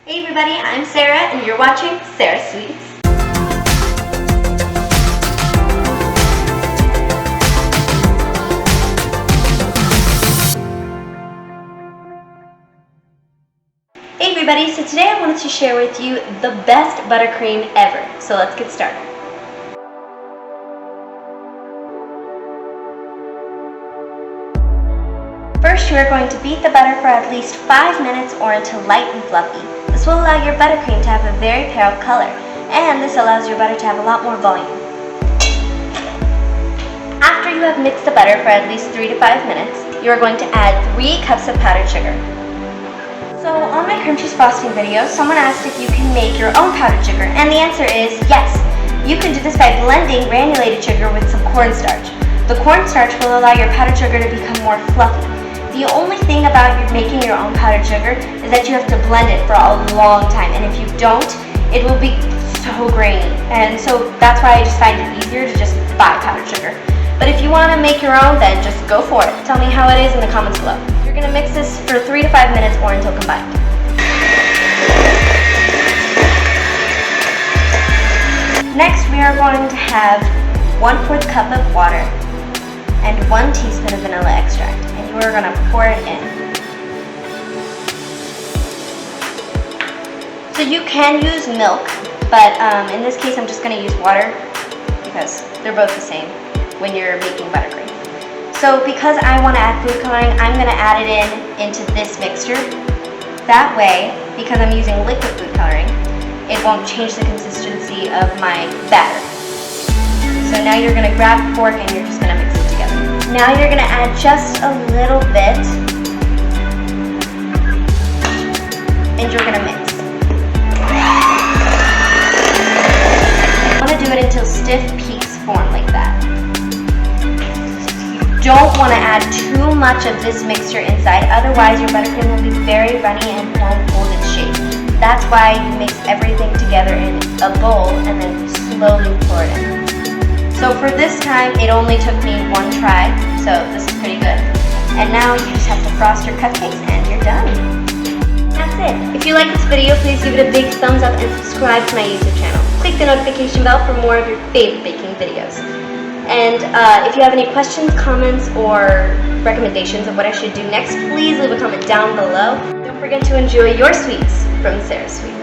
Hey everybody, I'm Sarah and you're watching Sarah Sweets. Hey everybody, so today I wanted to share with you the best buttercream ever. So let's get started. First, you are going to beat the butter for at least 5 minutes or until light and fluffy. This will allow your buttercream to have a very pale color, and this allows your butter to have a lot more volume. After you have mixed the butter for at least 3 to 5 minutes, you are going to add 3 cups of powdered sugar. So on my cream cheese frosting video, someone asked if you can make your own powdered sugar, and the answer is yes. You can do this by blending granulated sugar with some cornstarch. The cornstarch will allow your powdered sugar to become more fluffy. The only thing about making your own powdered sugar is that you have to blend it for a long time, and if you don't, it will be so grainy. And so that's why I just find it easier to just buy powdered sugar. But if you want to make your own, then just go for it. Tell me how it is in the comments below. You're going to mix this for 3 to 5 minutes or until combined. Next, we are going to have 1/4 cup of water and 1 teaspoon of vanilla extract. We're going to pour it in. So you can use milk, but in this case I'm just going to use water because they're both the same when you're making buttercream. So because I want to add food coloring, I'm going to add it into this mixture. That way, because I'm using liquid food coloring, it won't change the consistency of my batter. So now you're going to grab a fork and you're just going to mix it together. Now you're going to add just a little bit, and you're going to mix. You want to do it until stiff peaks form like that. You don't want to add too much of this mixture inside, otherwise your buttercream will be very runny and won't hold its shape. That's why you mix everything together in a bowl and then slowly pour it in. So for this time, it only took me 1 try, so this is pretty good. And now you just have to frost your cupcakes and you're done. That's it. If you like this video, please give it a big thumbs up and subscribe to my YouTube channel. Click the notification bell for more of your favorite baking videos. And if you have any questions, comments, or recommendations of what I should do next, please leave a comment down below. Don't forget to enjoy your sweets from Sarah Sweets.